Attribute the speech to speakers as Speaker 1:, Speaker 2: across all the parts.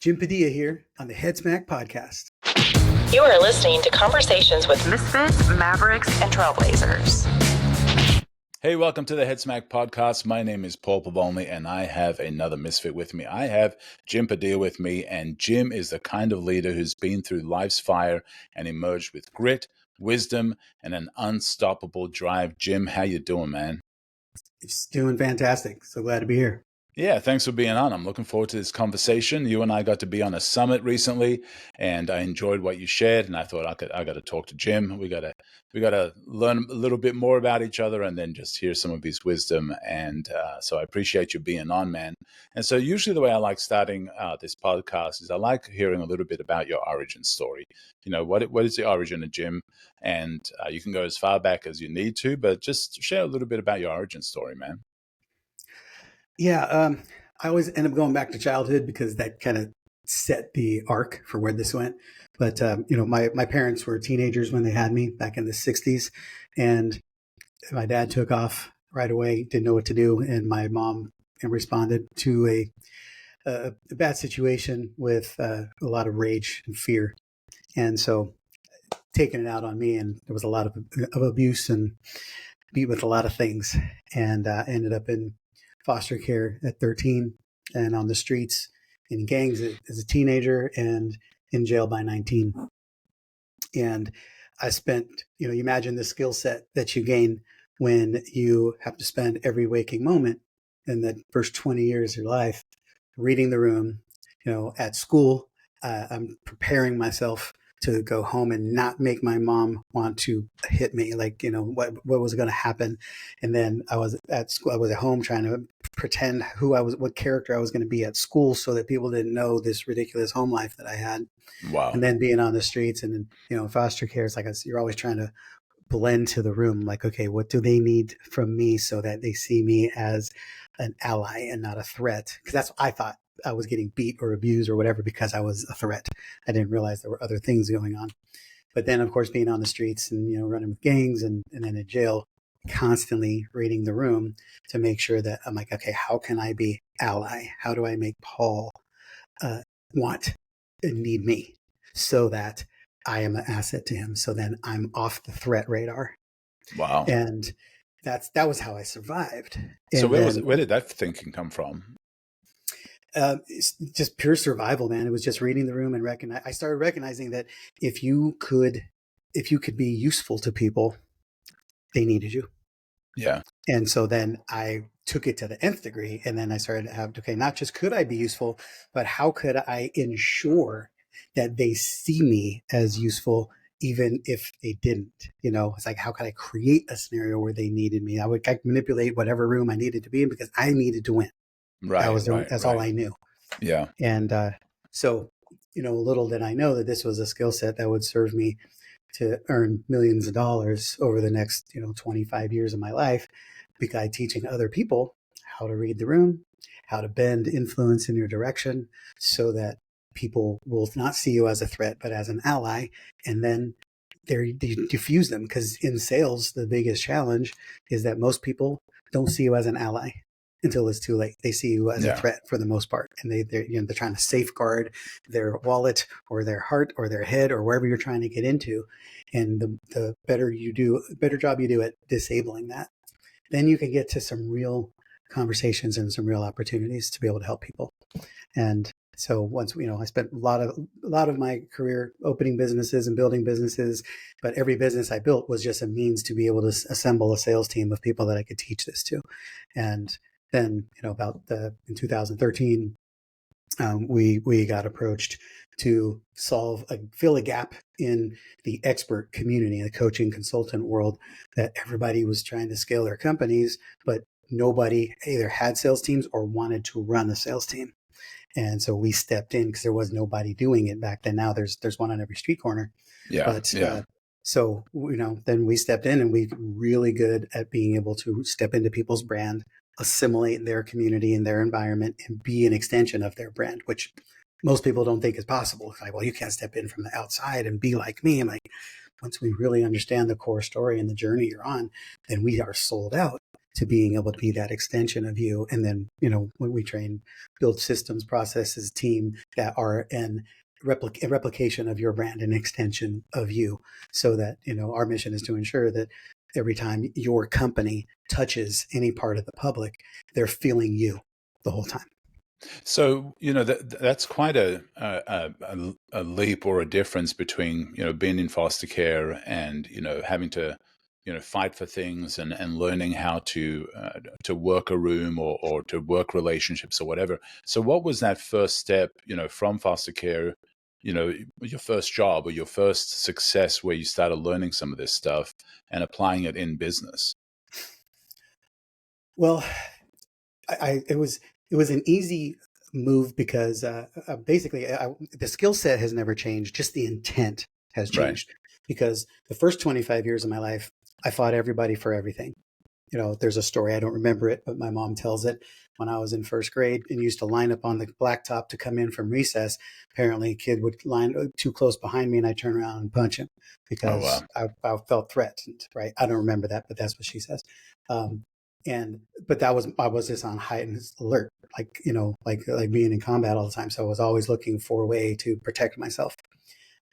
Speaker 1: Jim Padilla here on the Head Smack Podcast.
Speaker 2: You are listening to conversations with misfits, mavericks, and trailblazers.
Speaker 3: Hey, welcome to the Head Smack Podcast. My name is Paul Pavoni, and I have another misfit with me. I have Jim Padilla with me, and Jim is the kind of leader who's been through life's fire and emerged with grit, wisdom, and an unstoppable drive. Jim, how you doing, man?
Speaker 1: It's doing fantastic. So glad to be here.
Speaker 3: Yeah, thanks for being on. I'm looking forward to this conversation. You and I got to be on a summit recently, and I enjoyed what you shared. And I thought I got to talk to Jim. We got to learn a little bit more about each other, and then just hear some of his wisdom. And so I appreciate you being on, man. And so usually the way I like starting this podcast is I like hearing a little bit about your origin story. You know, what is the origin of Jim? And you can go as far back as you need to, but just share a little bit about your origin story, man.
Speaker 1: Yeah, I always end up going back to childhood because that kind of set the arc for where this went. But, my parents were teenagers when they had me back in the 60s. And my dad took off right away, didn't know what to do. And my mom responded to a bad situation with a lot of rage and fear. And so taking it out on me, and there was a lot of abuse and beat with a lot of things, and ended up in foster care at 13 and on the streets in gangs as a teenager and in jail by 19. And I spent, you imagine the skill set that you gain when you have to spend every waking moment in the first 20 years of your life reading the room, at school. I'm preparing myself to go home and not make my mom want to hit me, what was going to happen. And then I was at school, I was at home trying to pretend what character I was going to be at school so that people didn't know this ridiculous home life that I had.
Speaker 3: Wow.
Speaker 1: And then being on the streets and then, foster care, it's like you're always trying to blend to the room. Like, okay, what do they need from me so that they see me as an ally and not a threat? Because that's what I thought. I was getting beat or abused or whatever because I was a threat. I didn't realize there were other things going on. But then, of course, being on the streets and, running with gangs and then in jail, constantly reading the room to make sure that I'm like, okay, how can I be ally? How do I make Paul want and need me so that I am an asset to him? So then I'm off the threat radar.
Speaker 3: Wow.
Speaker 1: And that was how I survived.
Speaker 3: So where did that thinking come from?
Speaker 1: It's just pure survival, man. It was just reading the room and I started recognizing that if you could be useful to people, they needed you.
Speaker 3: Yeah.
Speaker 1: And so then I took it to the nth degree, and then I started to have, okay, not just could I be useful, but how could I ensure that they see me as useful, even if they didn't? It's like, how could I create a scenario where they needed me? I could manipulate whatever room I needed to be in because I needed to win.
Speaker 3: Right.
Speaker 1: That's all I knew.
Speaker 3: Yeah.
Speaker 1: And so, little did I know that this was a skill set that would serve me to earn millions of dollars over the next, 25 years of my life, by teaching other people how to read the room, how to bend influence in your direction so that people will not see you as a threat, but as an ally. And then they diffuse them, because in sales, the biggest challenge is that most people don't see you as an ally until it's too late. They see you as a threat for the most part, and they're trying to safeguard their wallet or their heart or their head or wherever you're trying to get into. And the better job you do at disabling that, then you can get to some real conversations and some real opportunities to be able to help people. And so once, I spent a lot of my career opening businesses and building businesses, but every business I built was just a means to be able to assemble a sales team of people that I could teach this to. And then, in 2013, we got approached to fill a gap in the expert community, the coaching consultant world, that everybody was trying to scale their companies, but nobody either had sales teams or wanted to run a sales team. And so we stepped in because there was nobody doing it back then. Now there's one on every street corner. So, then we stepped in, and we're really good at being able to step into people's brand, assimilate their community and their environment, and be an extension of their brand, which most people don't think is possible. It's like, well, you can't step in from the outside and be like me. I'm like, once we really understand the core story and the journey you're on, then we are sold out. to being able to be that extension of you. And then, when we train, build systems, processes, team that are a replication of your brand, an extension of you, so that, our mission is to ensure that every time your company touches any part of the public, they're feeling you the whole time.
Speaker 3: So, that's quite a leap or a difference between, being in foster care and, having to, fight for things and learning how to work a room or to work relationships or whatever. So what was that first step, from foster care, your first job or your first success where you started learning some of this stuff and applying it in business?
Speaker 1: Well, it was an easy move because basically the skill set has never changed, just the intent has
Speaker 3: Right.
Speaker 1: changed. Because the first 25 years of my life, I fought everybody for everything. There's a story, I don't remember it, but my mom tells it. When I was in first grade and used to line up on the blacktop to come in from recess, apparently a kid would line too close behind me and I turn around and punch him
Speaker 3: Oh,
Speaker 1: because
Speaker 3: wow.
Speaker 1: I felt threatened, right? I don't remember that, but that's what she says. Um, but I was just on heightened alert, like being in combat all the time. So I was always looking for a way to protect myself.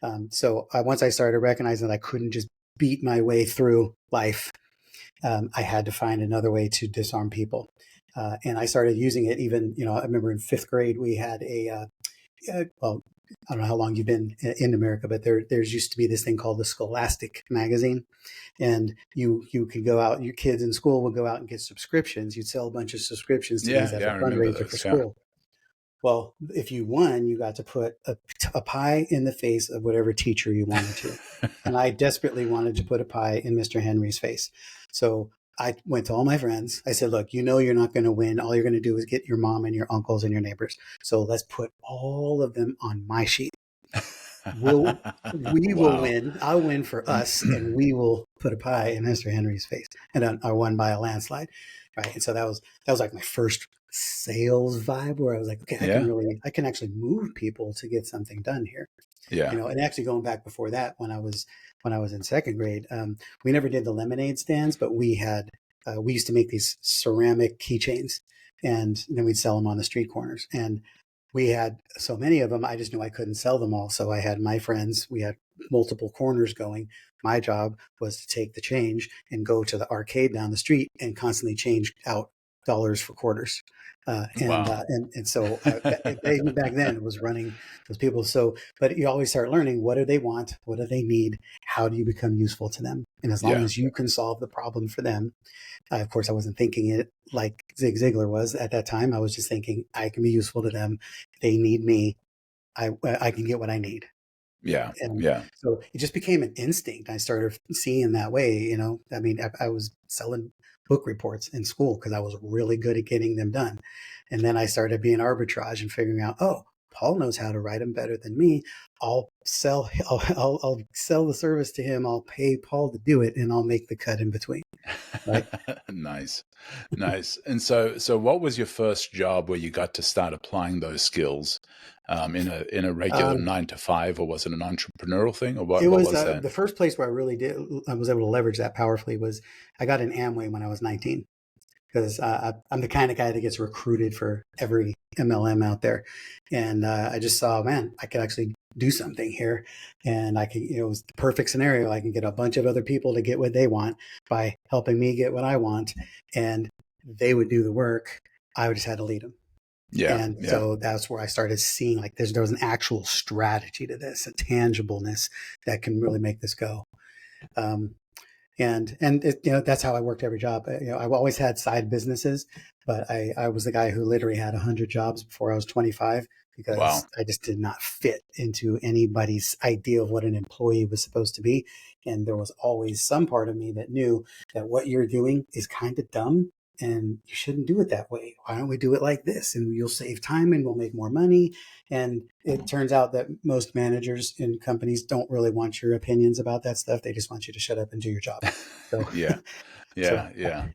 Speaker 1: Once I started recognizing that I couldn't just beat my way through life, I had to find another way to disarm people. And I started using it even, I remember in fifth grade, we had well, I don't know how long you've been in America, but there's used to be this thing called the Scholastic magazine. And you could go out, your kids in school would go out and get subscriptions. You'd sell a bunch of subscriptions to these
Speaker 3: Yeah,
Speaker 1: as
Speaker 3: yeah,
Speaker 1: a
Speaker 3: I remember
Speaker 1: fundraiser for
Speaker 3: those. Yeah.
Speaker 1: school. Well, if you won, you got to put a pie in the face of whatever teacher you wanted to. And I desperately wanted to put a pie in Mr. Henry's face. So I went to all my friends. I said, look, you're not going to win. All you're going to do is get your mom and your uncles and your neighbors. So let's put all of them on my sheet. We will
Speaker 3: Wow.
Speaker 1: win. I'll win for us, and we will put a pie in Mr. Henry's face. And I won by a landslide, right? And so that was like my first sales vibe, where I was like, okay,
Speaker 3: Yeah,
Speaker 1: I can actually move people to get something done here.
Speaker 3: yeah.
Speaker 1: And actually going back before that, when I was in second grade, we never did the lemonade stands, but we used to make these ceramic keychains, and then we'd sell them on the street corners. And we had so many of them, I just knew I couldn't sell them all. So I had my friends, we had multiple corners going. My job was to take the change and go to the arcade down the street and constantly change out dollars for quarters.
Speaker 3: Wow.
Speaker 1: And so even back then it was running those people. So, but you always start learning, what do they want? What do they need? How do you become useful to them? And as long
Speaker 3: Yeah,
Speaker 1: as you can solve the problem for them, of course, I wasn't thinking it like Zig Ziglar was at that time. I was just thinking I can be useful to them. They need me. I can get what I need.
Speaker 3: yeah,
Speaker 1: And
Speaker 3: yeah.
Speaker 1: so it just became an instinct. I started seeing that way, I mean, I was selling book reports in school because I was really good at getting them done. And then I started being arbitrage and figuring out, oh, Paul knows how to write them better than me. I'll sell the service to him. I'll pay Paul to do it, and I'll make the cut in between. Right.
Speaker 3: Nice, nice. And so what was your first job where you got to start applying those skills, in a regular
Speaker 1: Um,
Speaker 3: 9 to 5, or was it an entrepreneurial thing, or
Speaker 1: it
Speaker 3: what
Speaker 1: was
Speaker 3: was that?
Speaker 1: the first place where I was able to leverage that powerfully was I got an Amway when I was 19. Because I'm the kind of guy that gets recruited for every MLM out there. And I just saw, man, I could actually do something here. And it was the perfect scenario. I can get a bunch of other people to get what they want by helping me get what I want. And they would do the work. I just had to lead them.
Speaker 3: Yeah,
Speaker 1: And
Speaker 3: yeah,
Speaker 1: so that's where I started seeing like there was an actual strategy to this, a tangibleness that can really make this go. Um, that's how I worked every job. I've always had side businesses, but I was the guy who literally had 100 jobs before I was 25 because
Speaker 3: wow.
Speaker 1: I just did not fit into anybody's idea of what an employee was supposed to be. And there was always some part of me that knew that what you're doing is kind of dumb and you shouldn't do it that way. Why don't we do it like this? And you'll save time and we'll make more money. And it turns out that most managers in companies don't really want your opinions about that stuff. They just want you to shut up and do your job. So,
Speaker 3: Yeah,
Speaker 1: so
Speaker 3: yeah, yeah.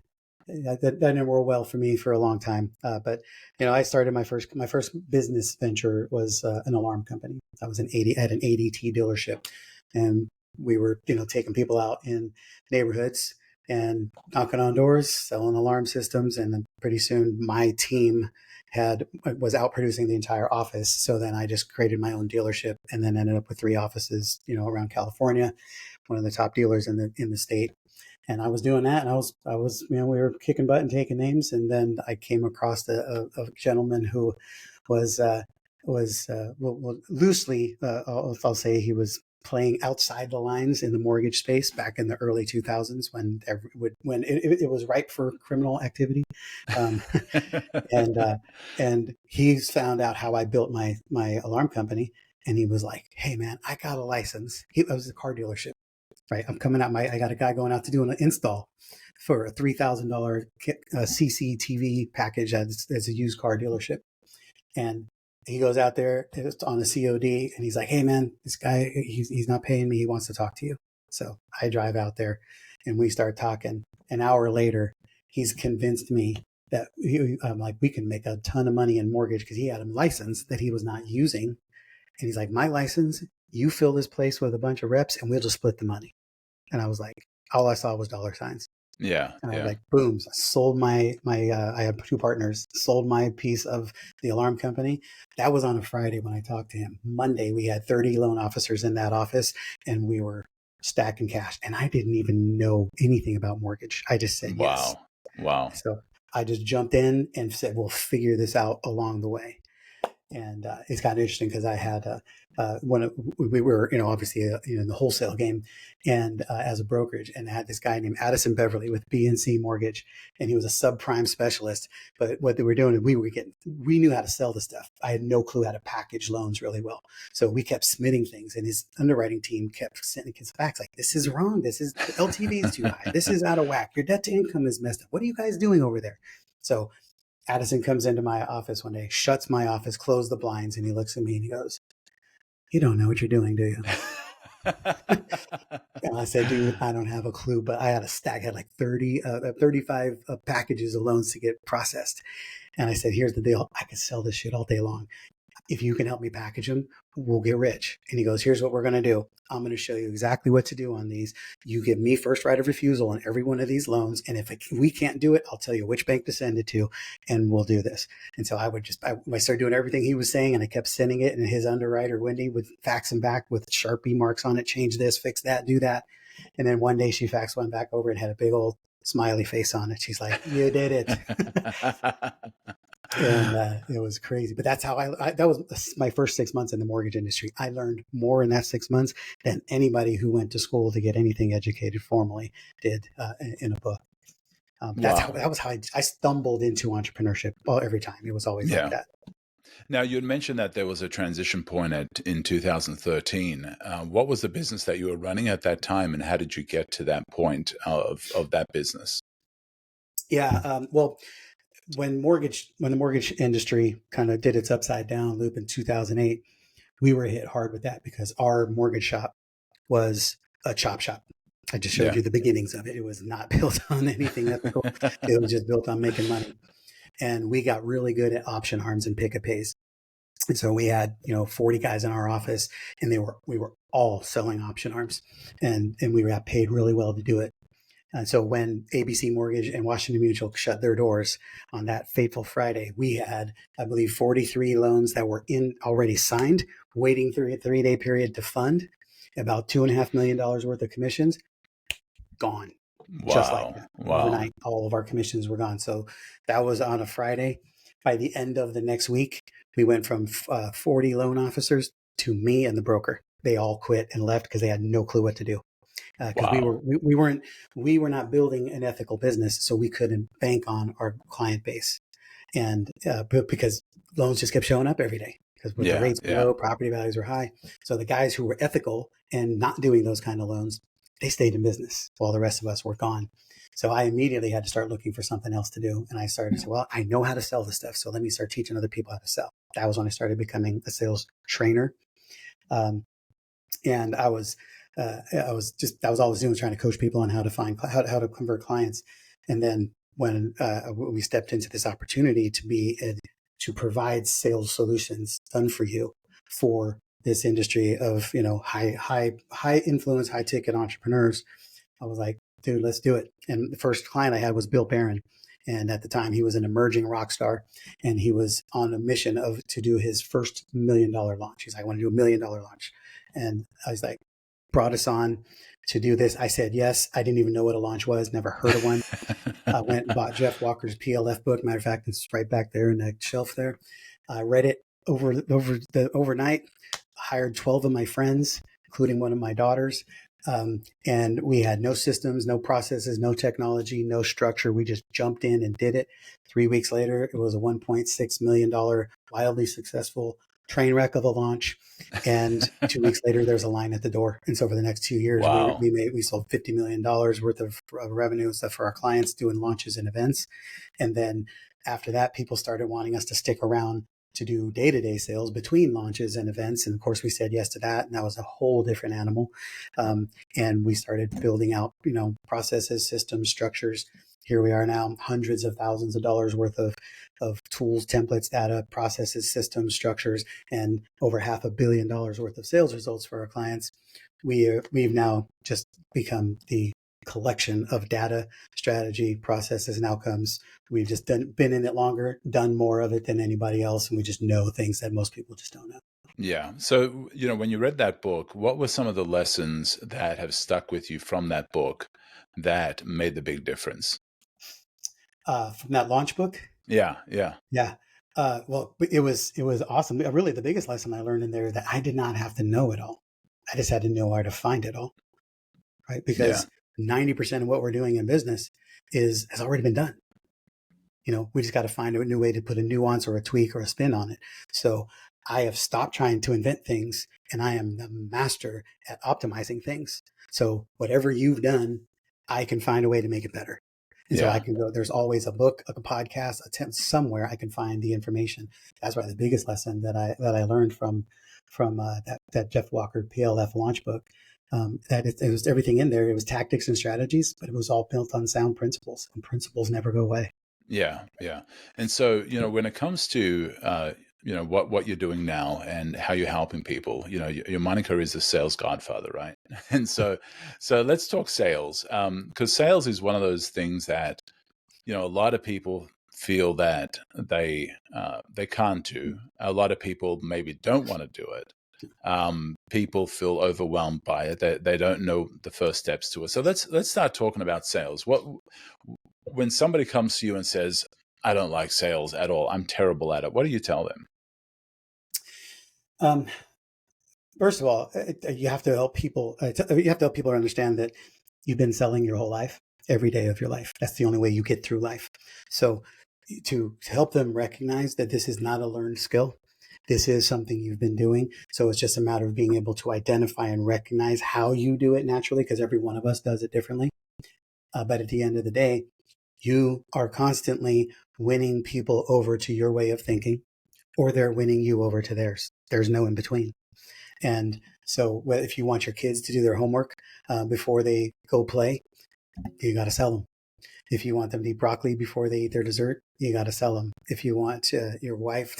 Speaker 1: that didn't work well for me for a long time. But I started my first business venture was an alarm company. I was at an ADT dealership, and we were taking people out in neighborhoods and knocking on doors, selling alarm systems. And then pretty soon my team was out producing the entire office. So then I just created my own dealership and then ended up with 3 offices, around California, one of the top dealers in the state. And I was doing that, and I was, we were kicking butt and taking names. And then I came across a gentleman who was loosely, I'll say he was playing outside the lines in the mortgage space back in the early 2000s when it was ripe for criminal activity. Um, and he's found out how I built my alarm company, and he was like, "Hey man, I got a license." It was a car dealership, right? I got a guy going out to do an install for a $3,000 CCTV package as a used car dealership. And he goes out there on the COD, and he's like, "Hey man, this guy, he's not paying me. He wants to talk to you." So I drive out there and we start talking. An hour later, he's convinced me that we can make a ton of money in mortgage, because he had a license that he was not using. And he's like, "My license, you fill this place with a bunch of reps and we'll just split the money." And I was like, all I saw was dollar signs.
Speaker 3: Yeah.
Speaker 1: And I was like, boom, I sold I had 2 partners, sold my piece of the alarm company. That was on a Friday when I talked to him. Monday, we had 30 loan officers in that office, and we were stacking cash. And I didn't even know anything about mortgage. I just said yes.
Speaker 3: Wow.
Speaker 1: So I just jumped in and said, we'll figure this out along the way. And it's kind of interesting because I had we were, obviously in the wholesale game, and as a brokerage, and I had this guy named Addison Beverly with BNC Mortgage, and he was a subprime specialist. But what they were doing is we knew how to sell the stuff. I had no clue how to package loans really well. So we kept submitting things, and his underwriting team kept sending his facts like, "This is wrong. This is LTV is too high. This is out of whack. Your debt to income is messed up. What are you guys doing over there?" So Addison comes into my office one day, shuts my office, closed the blinds, and he looks at me and he goes, "You don't know what you're doing, do you?" And I said, "Dude, I don't have a clue," but I had a stack, I had like 35 packages of loans to get processed. And I said, "Here's the deal. I could sell this shit all day long. If you can help me package them, we'll get rich." And he goes, "Here's what we're going to do. I'm going to show you exactly what to do on these. You give me first right of refusal on every one of these loans. And if we can't do it, I'll tell you which bank to send it to, and we'll do this." And so I started doing everything he was saying, and I kept sending it. And his underwriter, Wendy, would fax him back with Sharpie marks on it, change this, fix that, do that. And then one day she faxed one back over and had a big old smiley face on it. She's like, "You did it." And it was crazy. But that's how that was my first 6 months in the mortgage industry. I learned more in that 6 months than anybody who went to school to get anything educated formally did in a book. That was how I stumbled into entrepreneurship. Well, every time it was always like that.
Speaker 3: Now, you had mentioned that there was a transition point in 2013. What was the business that you were running at that time, and how did you get to that point of that business?
Speaker 1: Yeah. Well, when the mortgage industry kind of did its upside down loop in 2008, we were hit hard with that because our mortgage shop was a chop shop. I just showed you the beginnings of it. It was not built on anything ethical. It was just built on making money. And we got really good at option arms and pick a pays. And so we had, 40 guys in our office, and we were all selling option arms, and we got paid really well to do it. And so when ABC Mortgage and Washington Mutual shut their doors on that fateful Friday, we had, I believe, 43 loans that were already signed, waiting through a 3-day period to fund, about $2.5 million worth of commissions, gone.
Speaker 3: Wow.
Speaker 1: Just like that.
Speaker 3: Wow.
Speaker 1: Overnight, all of our commissions were gone. So that was on a Friday. By the end of the next week, we went from 40 loan officers to me and the broker. They all quit and left because they had no clue what to do. Because we were not building an ethical business, so we couldn't bank on our client base, and because loans just kept showing up every day because the rates were low, property values were high. So the guys who were ethical and not doing those kind of loans, they stayed in business while the rest of us were gone. So I immediately had to start looking for something else to do, and I started to say, well, I know how to sell this stuff, so let me start teaching other people how to sell. That was when I started becoming a sales trainer, and I was all I was doing was trying to coach people on how to how to convert clients. And then when we stepped into this opportunity to provide sales solutions done for you for this industry of high influence, high ticket entrepreneurs, I was like, dude, let's do it. And the first client I had was Bill Barron. And at the time, he was an emerging rock star, and he was on a mission to do his first $1 million launch. He's like, I want to do $1 million launch. And I was like, brought us on to do this. I said yes. I didn't even know what a launch was, never heard of one. I went and bought Jeff Walker's PLF book. Matter of fact, it's right back there in that shelf there. I read it overnight, hired 12 of my friends, including one of my daughters. And we had no systems, no processes, no technology, no structure. We just jumped in and did it. 3 weeks later, it was a $1.6 million, wildly successful train wreck of a launch. And 2 weeks later, there's a line at the door. And so for the next 2 years,
Speaker 3: Wow.
Speaker 1: we sold $50 million worth of revenue and stuff for our clients doing launches and events. And then after that, people started wanting us to stick around to do day-to-day sales between launches and events. And of course, we said yes to that. And that was a whole different animal. And we started building out, processes, systems, structures. Here we are now, hundreds of thousands of dollars worth of tools, templates, data, processes, systems, structures, and over $500 million worth of sales results for our clients. We've now just become the collection of data, strategy, processes, and outcomes. We've just been in it longer, done more of it than anybody else, and we just know things that most people just don't know.
Speaker 3: Yeah. So, when you read that book, what were some of the lessons that have stuck with you from that book that made the big difference?
Speaker 1: From that launch book?
Speaker 3: Yeah.
Speaker 1: Well, it was awesome. Really, the biggest lesson I learned in there is that I did not have to know it all. I just had to know where to find it all, right? Because 90% of what we're doing in business has already been done. We just got to find a new way to put a nuance or a tweak or a spin on it. So I have stopped trying to invent things, and I am the master at optimizing things. So whatever you've done, I can find a way to make it better. And so I can go, there's always a book, a podcast, somewhere I can find the information. That's why the biggest lesson that I learned from that Jeff Walker PLF launch book, that it was everything in there. It was tactics and strategies, but it was all built on sound principles, and principles never go away.
Speaker 3: Yeah. And so, when it comes to, what you're doing now and how you're helping people, your moniker is the sales godfather, right? And so let's talk sales, because sales is one of those things that, a lot of people feel that they can't do. A lot of people maybe don't want to do it. People feel overwhelmed by it. They don't know the first steps to it. So let's start talking about sales. When somebody comes to you and says, I don't like sales at all, I'm terrible at it, what do you tell them?
Speaker 1: First of all, you have to help people. You have to help people understand that you've been selling your whole life, every day of your life. That's the only way you get through life. So to help them recognize that this is not a learned skill, this is something you've been doing. So it's just a matter of being able to identify and recognize how you do it naturally, because every one of us does it differently. But at the end of the day, you are constantly winning people over to your way of thinking, or they're winning you over to theirs. There's no in between. And so if you want your kids to do their homework before they go play, you got to sell them. If you want them to eat broccoli before they eat their dessert, you got to sell them. If you want your wife,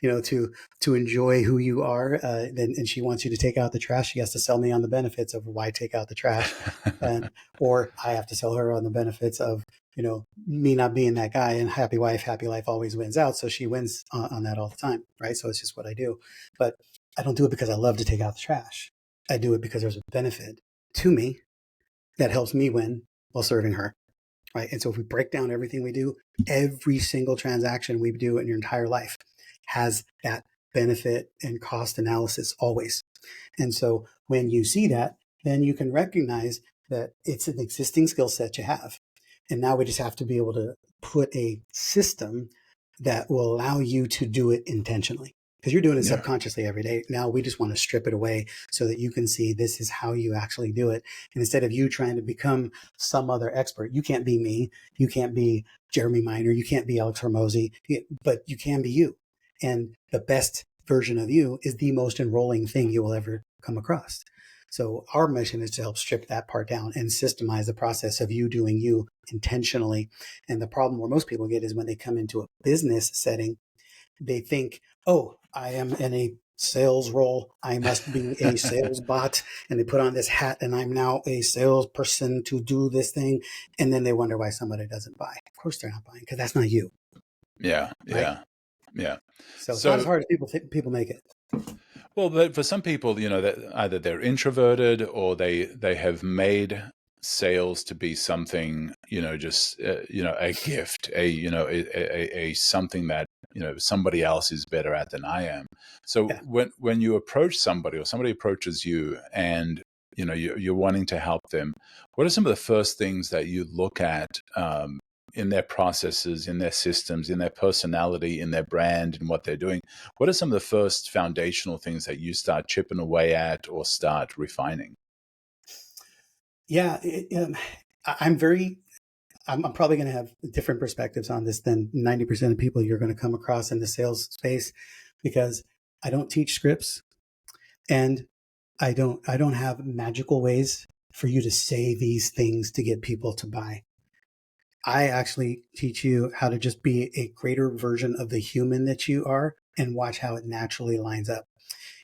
Speaker 1: to enjoy who you are, and she wants you to take out the trash, she has to sell me on the benefits of why take out the trash, or I have to sell her on the benefits of me not being that guy. And happy wife, happy life always wins out. So she wins on that all the time, right? So it's just what I do. But I don't do it because I love to take out the trash. I do it because there's a benefit to me that helps me win while serving her. Right. And so if we break down everything we do, every single transaction we do in your entire life has that benefit and cost analysis always. And so when you see that, then you can recognize that it's an existing skill set you have. And now we just have to be able to put a system that will allow you to do it intentionally. Because you're doing it subconsciously every day. Now we just want to strip it away so that you can see this is how you actually do it. And instead of you trying to become some other expert, you can't be me. You can't be Jeremy Miner. You can't be Alex Hormozy, but you can be you. And the best version of you is the most enrolling thing you will ever come across. So our mission is to help strip that part down and systemize the process of you doing you intentionally. And the problem where most people get is when they come into a business setting, they think, oh, I am in a sales role. I must be a sales bot. And they put on this hat and I'm now a salesperson to do this thing. And then they wonder why somebody doesn't buy. Of course they're not buying because that's not you.
Speaker 3: Yeah.
Speaker 1: Right.
Speaker 3: Yeah. Yeah.
Speaker 1: So it's not as
Speaker 3: So,
Speaker 1: hard as people make it.
Speaker 3: well, but for some people, that either they're introverted or they have made sales to be something, just a gift, a something that somebody else is better at than I am. So
Speaker 1: Yeah.
Speaker 3: when you approach somebody or somebody approaches you and you're wanting to help them, what are some of the first things that you look at in their processes, in their systems, in their personality, in their brand, and what they're doing? What are some of the first foundational things that you start chipping away at or start refining?
Speaker 1: Yeah. I'm very, I'm probably going to have different perspectives on this than 90% of people you're going to come across in the sales space because I don't teach scripts and I don't have magical ways for you to say these things to get people to buy. I actually teach you how to just be a greater version of the human that you are and watch how it naturally lines up.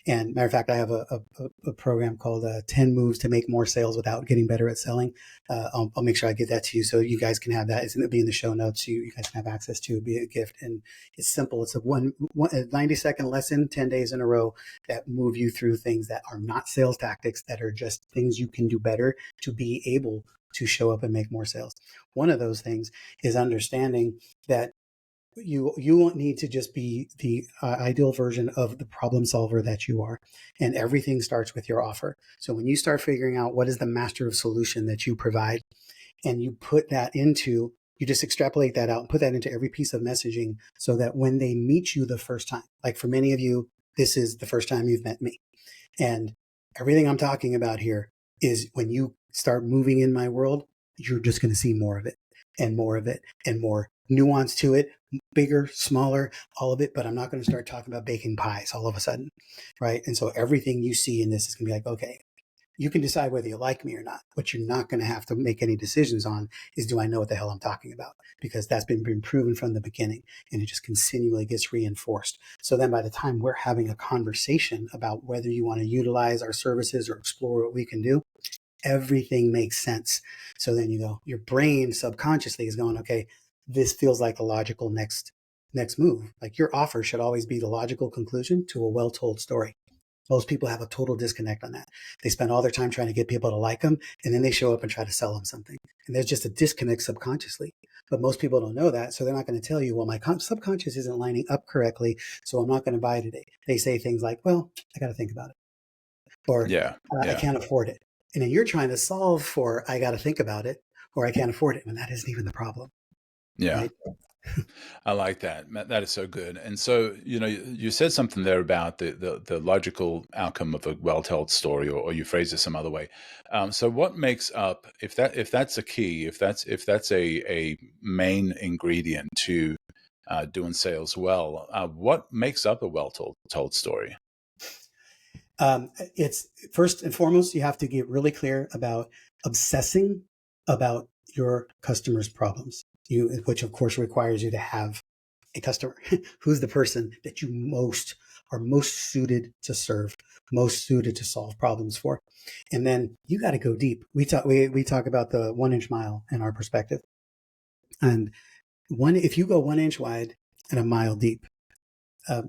Speaker 1: And matter of fact, I have a program called 10 Moves to Make More Sales Without Getting Better at Selling. I'll make sure I get that to you so you guys can have that. It's going to be in the show notes. You guys can have access to it, be a gift. And it's simple. It's a 90-second lesson, 10 days in a row that move you through things that are not sales tactics, that are just things you can do better to be able to show up and make more sales. One of those things is understanding that you won't need to just be the ideal version of the problem solver that you are, and everything starts with your offer. So when you start figuring out what is the master of solution that you provide, and you just extrapolate that out and put that into every piece of messaging, so that when they meet you the first time, like for many of you, this is the first time you've met me, and everything I'm talking about here is when you start moving in my world, you're just going to see more of it and more of it and more nuance to it, bigger, smaller, all of it. But I'm not going to start talking about baking pies all of a sudden, right? And so everything you see in this is going to be like, okay, you can decide whether you like me or not. What you're not going to have to make any decisions on is, do I know what the hell I'm talking about? Because that's been proven from the beginning, and it just continually gets reinforced. So then by the time we're having a conversation about whether you want to utilize our services or explore what we can do, everything makes sense. So then your brain subconsciously is going, okay, this feels like the logical next move. Like your offer should always be the logical conclusion to a well-told story. Most people have a total disconnect on that. They spend all their time trying to get people to like them, and then they show up and try to sell them something. And there's just a disconnect subconsciously. But most people don't know that, so they're not going to tell you, well, my subconscious isn't lining up correctly, so I'm not going to buy today. They say things like, well, I got to think about it. Or
Speaker 3: Yeah.
Speaker 1: I can't afford it. And then you're trying to solve for, I got to think about it, or I can't afford it. And that isn't even the problem.
Speaker 3: Yeah.
Speaker 1: Right?
Speaker 3: I like that. That is so good. And so, you said something there about the logical outcome of a well-told story, or you phrase it some other way. So what makes up, if that's a key, if that's a main ingredient to doing sales well, what makes up a well-told story?
Speaker 1: It's first and foremost, you have to get really clear about obsessing about your customer's problems, which of course requires you to have a customer who's the person that you are most suited to serve, most suited to solve problems for. And then you got to go deep. We talk about the 1-inch mile in our perspective. And if you go 1 inch wide and a mile deep,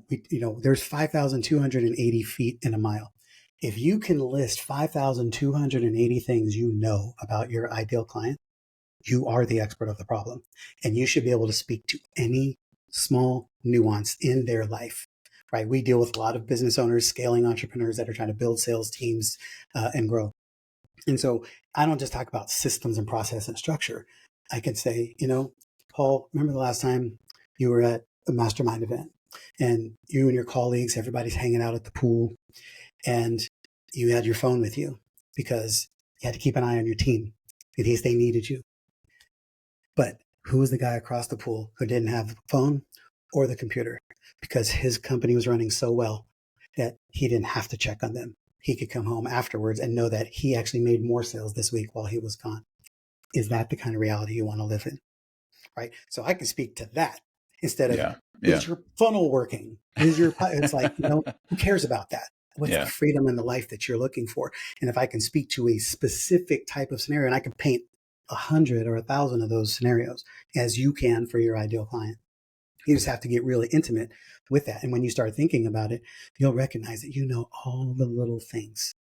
Speaker 1: there's 5,280 feet in a mile. If you can list 5,280 things you know about your ideal client, you are the expert of the problem. And you should be able to speak to any small nuance in their life, right? We deal with a lot of business owners, scaling entrepreneurs that are trying to build sales teams and grow. And so I don't just talk about systems and process and structure. I could say, Paul, remember the last time you were at a mastermind event and you and your colleagues, everybody's hanging out at the pool, and you had your phone with you because you had to keep an eye on your team in case they needed you. But who was the guy across the pool who didn't have the phone or the computer because his company was running so well that he didn't have to check on them? He could come home afterwards and know that he actually made more sales this week while he was gone. Is that the kind of reality you want to live in? Right? So I can speak to that. instead of,
Speaker 3: Yeah. Yeah.
Speaker 1: is your funnel working? It's like, who cares about that? What's the
Speaker 3: Yeah.
Speaker 1: freedom in the life that you're looking for? And if I can speak to a specific type of scenario, and I can paint 100 or 1,000 of those scenarios as you can for your ideal client, you just have to get really intimate with that. And when you start thinking about it, you'll recognize that all the little things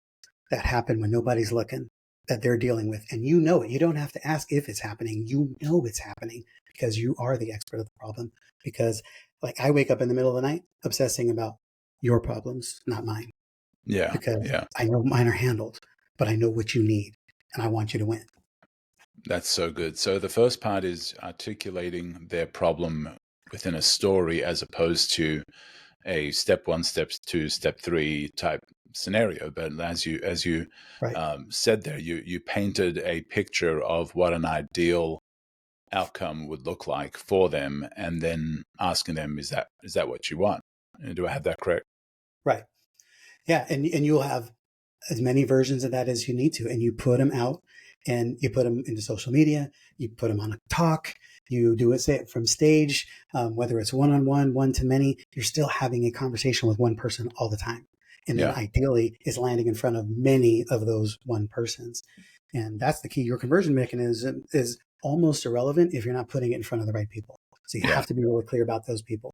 Speaker 1: that happen when nobody's looking that they're dealing with. And you know it. You don't have to ask if it's happening. You know it's happening because you are the expert of the problem. Because like I wake up in the middle of the night obsessing about your problems, not mine.
Speaker 3: Yeah.
Speaker 1: Because
Speaker 3: Yeah.
Speaker 1: I know mine are handled, but I know what you need and I want you to win.
Speaker 3: That's so good. So the first part is articulating their problem within a story as opposed to a step 1, step 2, step 3 type scenario. But as you
Speaker 1: Right.
Speaker 3: said there, you painted a picture of what an ideal outcome would look like for them, and then asking them, is that what you want? Do I have that correct?
Speaker 1: Right. Yeah. And you'll have as many versions of that as you need to. And you put them out and you put them into social media, you put them on a talk, you do it, say it from stage, whether it's one-on-one, one-to-many, you're still having a conversation with one person all the time. And then
Speaker 3: Yeah.
Speaker 1: ideally is landing in front of many of those one persons. And that's the key. Your conversion mechanism is almost irrelevant if you're not putting it in front of the right people. So you have to be really clear about those people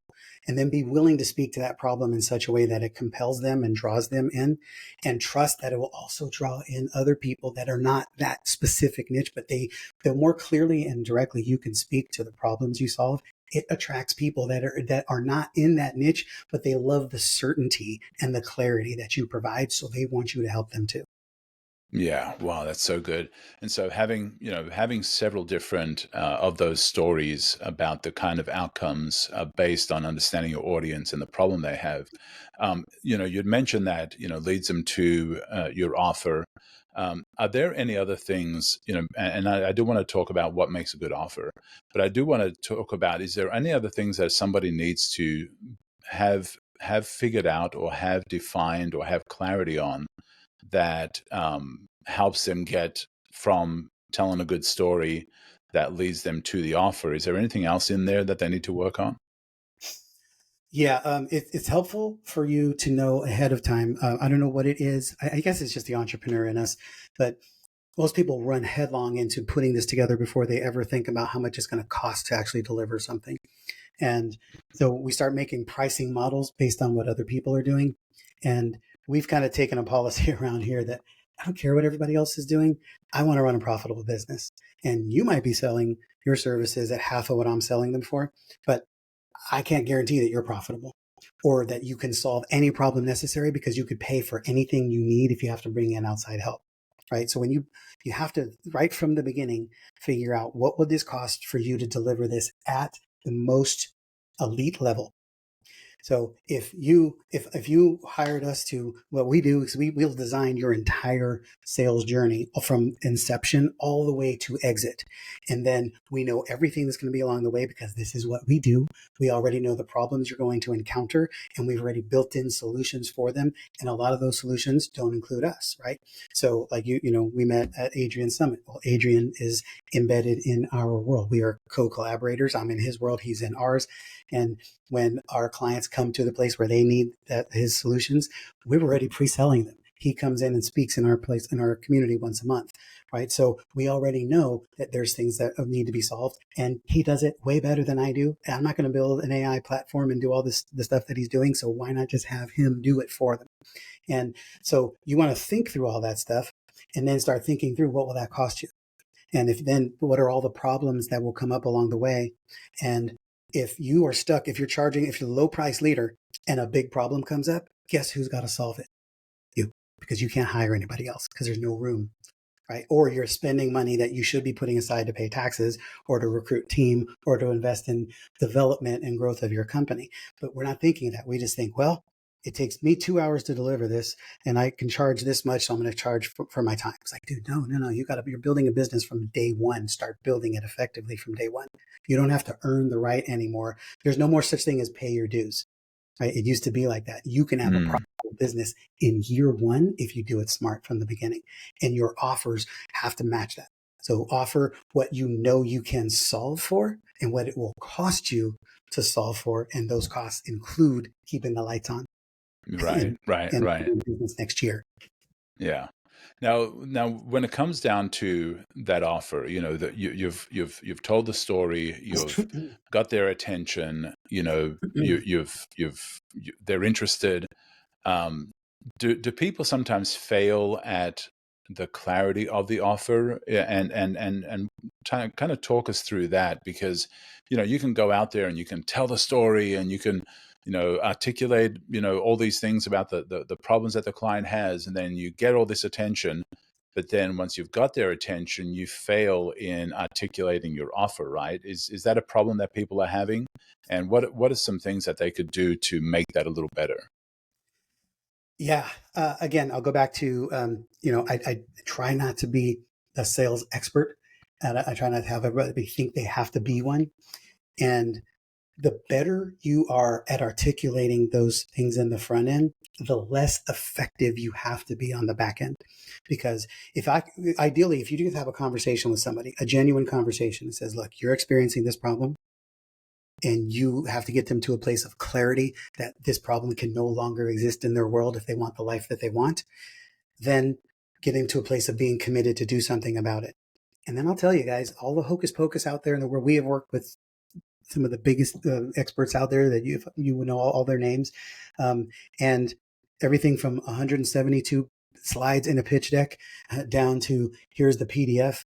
Speaker 1: and then be willing to speak to that problem in such a way that it compels them and draws them in, and trust that it will also draw in other people that are not that specific niche, but the more clearly and directly you can speak to the problems you solve, it attracts people that are not in that niche, but they love the certainty and the clarity that you provide. So they want you to help them too.
Speaker 3: Yeah, wow, that's so good. And so having several different of those stories about the kind of outcomes based on understanding your audience and the problem they have. You'd mentioned that leads them to your offer. Are there any other things, and I do want to talk about what makes a good offer, but I do want to talk about, is there any other things that somebody needs to have figured out or have defined or have clarity on that helps them get from telling a good story that leads them to the offer? Is there anything else in there that they need to work on?
Speaker 1: Yeah, it's helpful for you to know ahead of time. I don't know what it is. I guess it's just the entrepreneur in us, but most people run headlong into putting this together before they ever think about how much it's going to cost to actually deliver something. And so we start making pricing models based on what other people are doing. And we've kind of taken a policy around here that I don't care what everybody else is doing. I want to run a profitable business. And you might be selling your services at half of what I'm selling them for, but I can't guarantee that you're profitable or that you can solve any problem necessary, because you could pay for anything you need if you have to bring in outside help. Right. So when you have to, right from the beginning, figure out what would this cost for you to deliver this at the most elite level. So if you hired us to, what we do is we'll design your entire sales journey from inception all the way to exit. And then we know everything that's going to be along the way, because this is what we do. We already know the problems you're going to encounter, and we've already built in solutions for them. And a lot of those solutions don't include us, right? So like we met at Adrian's Summit. Well, Adrian is embedded in our world. We are co-collaborators. I'm in his world, he's in ours. And when our clients come to the place where they need his solutions, we're already pre-selling them. He comes in and speaks in our place, in our community, once a month, right? So we already know that there's things that need to be solved, and he does it way better than I do. I'm not going to build an AI platform and do all the stuff that he's doing. So why not just have him do it for them? And so you want to think through all that stuff and then start thinking through, what will that cost you? And what are all the problems that will come up along the way? And if you are stuck, if you're the low price leader and a big problem comes up, guess who's got to solve it? You, because you can't hire anybody else because there's no room, right? Or you're spending money that you should be putting aside to pay taxes or to recruit team or to invest in development and growth of your company. But we're not thinking that. We just think, well, it takes me 2 hours to deliver this and I can charge this much, so I'm going to charge for my time. It's like, dude, no. You're building a business from day one. Start building it effectively from day one. You don't have to earn the right anymore. There's no more such thing as pay your dues, right? It used to be like that. You can have a profitable business in year one if you do it smart from the beginning, and your offers have to match that. So offer what you know you can solve for, and what it will cost you to solve for. And those costs include keeping the lights on
Speaker 3: Right, right,
Speaker 1: and
Speaker 3: right.
Speaker 1: business next year.
Speaker 3: Yeah. Now, when it comes down to that offer, that you've told the story, you've got their attention, they're interested. Um, do people sometimes fail at the clarity of the offer? Yeah, and kind of talk us through that, because you can go out there and you can tell the story and you can articulate all these things about the problems that the client has, and then you get all this attention. But then once you've got their attention, you fail in articulating your offer, right? Is that a problem that people are having? And what are some things that they could do to make that a little better?
Speaker 1: Yeah. Again, I'll go back to, I try not to be a sales expert, and I try not to have everybody think they have to be one. And the better you are at articulating those things in the front end, the less effective you have to be on the back end. Because ideally, if you do have a conversation with somebody, a genuine conversation that says, look, you're experiencing this problem, and you have to get them to a place of clarity that this problem can no longer exist in their world if they want the life that they want, then getting to a place of being committed to do something about it. And then I'll tell you guys, all the hocus pocus out there in the world, we have worked with some of the biggest experts out there that you would know all their names, and everything from 172 slides in a pitch deck down to here's the PDF.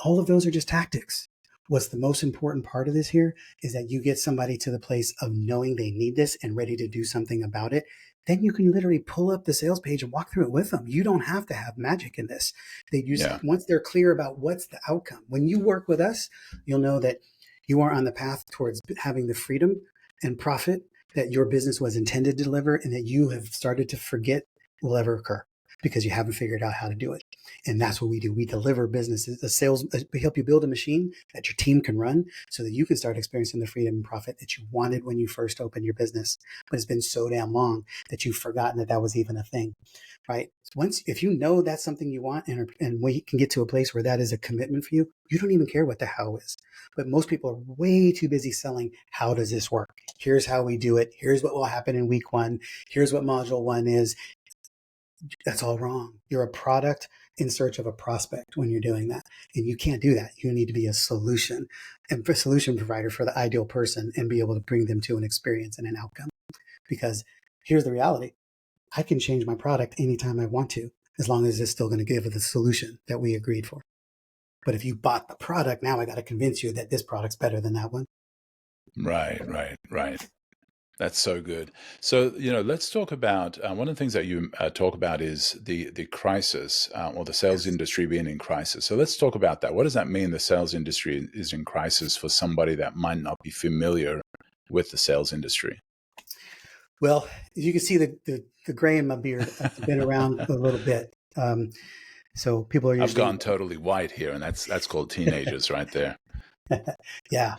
Speaker 1: All of those are just tactics. What's the most important part of this here is that you get somebody to the place of knowing they need this and ready to do something about it. Then you can literally pull up the sales page and walk through it with them. You don't have to have magic in this. Once they're clear about what's the outcome. When you work with us, you'll know that you are on the path towards having the freedom and profit that your business was intended to deliver, and that you have started to forget will ever occur because you haven't figured out how to do it. And that's what we do. We deliver businesses, we help you build a machine that your team can run so that you can start experiencing the freedom and profit that you wanted when you first opened your business. But it's been so damn long that you've forgotten that was even a thing, right? If you know that's something you want, and we can get to a place where that is a commitment for you, you don't even care what the how is. But most people are way too busy selling, how does this work? Here's how we do it. Here's what will happen in week 1. Here's what module 1 is. That's all wrong. You're a product in search of a prospect when you're doing that. And you can't do that. You need to be a solution provider for the ideal person and be able to bring them to an experience and an outcome. Because here's the reality. I can change my product anytime I want to, as long as it's still going to give the solution that we agreed for. But if you bought the product, now I got to convince you that this product's better than that one.
Speaker 3: Right. That's so good. So, let's talk about one of the things that you talk about is the crisis, or the sales industry being in crisis. So let's talk about that. What does that mean, the sales industry is in crisis, for somebody that might not be familiar with the sales industry?
Speaker 1: Well, as you can see, the gray in my beard, I've been around a little bit. So people are usually...
Speaker 3: I've gone totally white here, and that's called teenagers right there.
Speaker 1: Yeah.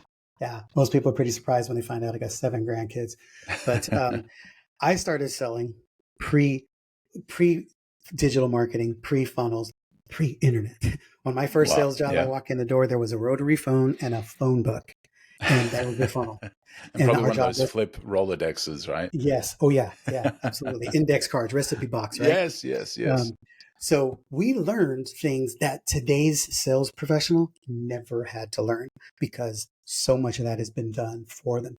Speaker 1: Most people are pretty surprised when they find out I got 7 grandkids. But I started selling pre digital marketing, pre funnels, pre internet. On my first sales job, I walked in the door, there was a rotary phone and a phone book, and that was the funnel.
Speaker 3: And probably one of those flip Rolodexes, right?
Speaker 1: Yes. Oh yeah, absolutely. Index cards, recipe box, right?
Speaker 3: Yes.
Speaker 1: So we learned things that today's sales professional never had to learn, because so much of that has been done for them.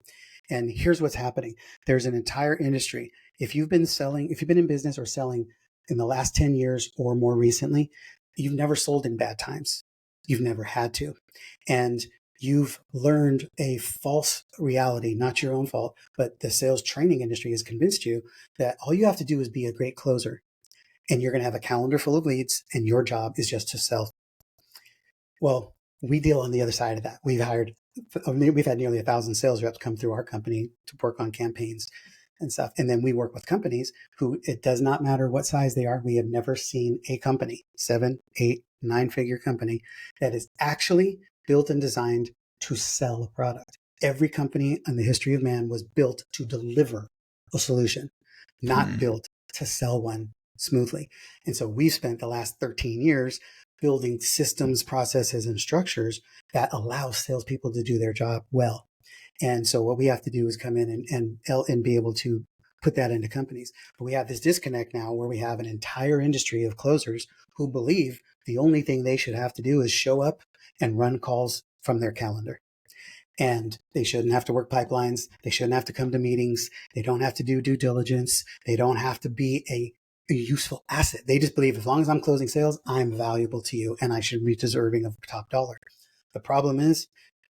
Speaker 1: And here's what's happening. There's an entire industry. If you've been in business or selling in the last 10 years or more recently, you've never sold in bad times. You've never had to. And you've learned a false reality, not your own fault, but the sales training industry has convinced you that all you have to do is be a great closer. And you're going to have a calendar full of leads, and your job is just to sell. Well, we deal on the other side of that. We've had nearly 1,000 sales reps come through our company to work on campaigns and stuff. And then we work with companies who, it does not matter what size they are. We have never seen a company, 7, 8, 9-figure company, that is actually built and designed to sell a product. Every company in the history of man was built to deliver a solution, not built to sell one smoothly. And so we've spent the last 13 years building systems, processes, and structures that allow salespeople to do their job well. And so what we have to do is come in and be able to put that into companies. But we have this disconnect now where we have an entire industry of closers who believe the only thing they should have to do is show up and run calls from their calendar. And they shouldn't have to work pipelines. They shouldn't have to come to meetings. They don't have to do due diligence. They don't have to be a useful asset. They just believe as long as I'm closing sales, I'm valuable to you and I should be deserving of top dollar. The problem is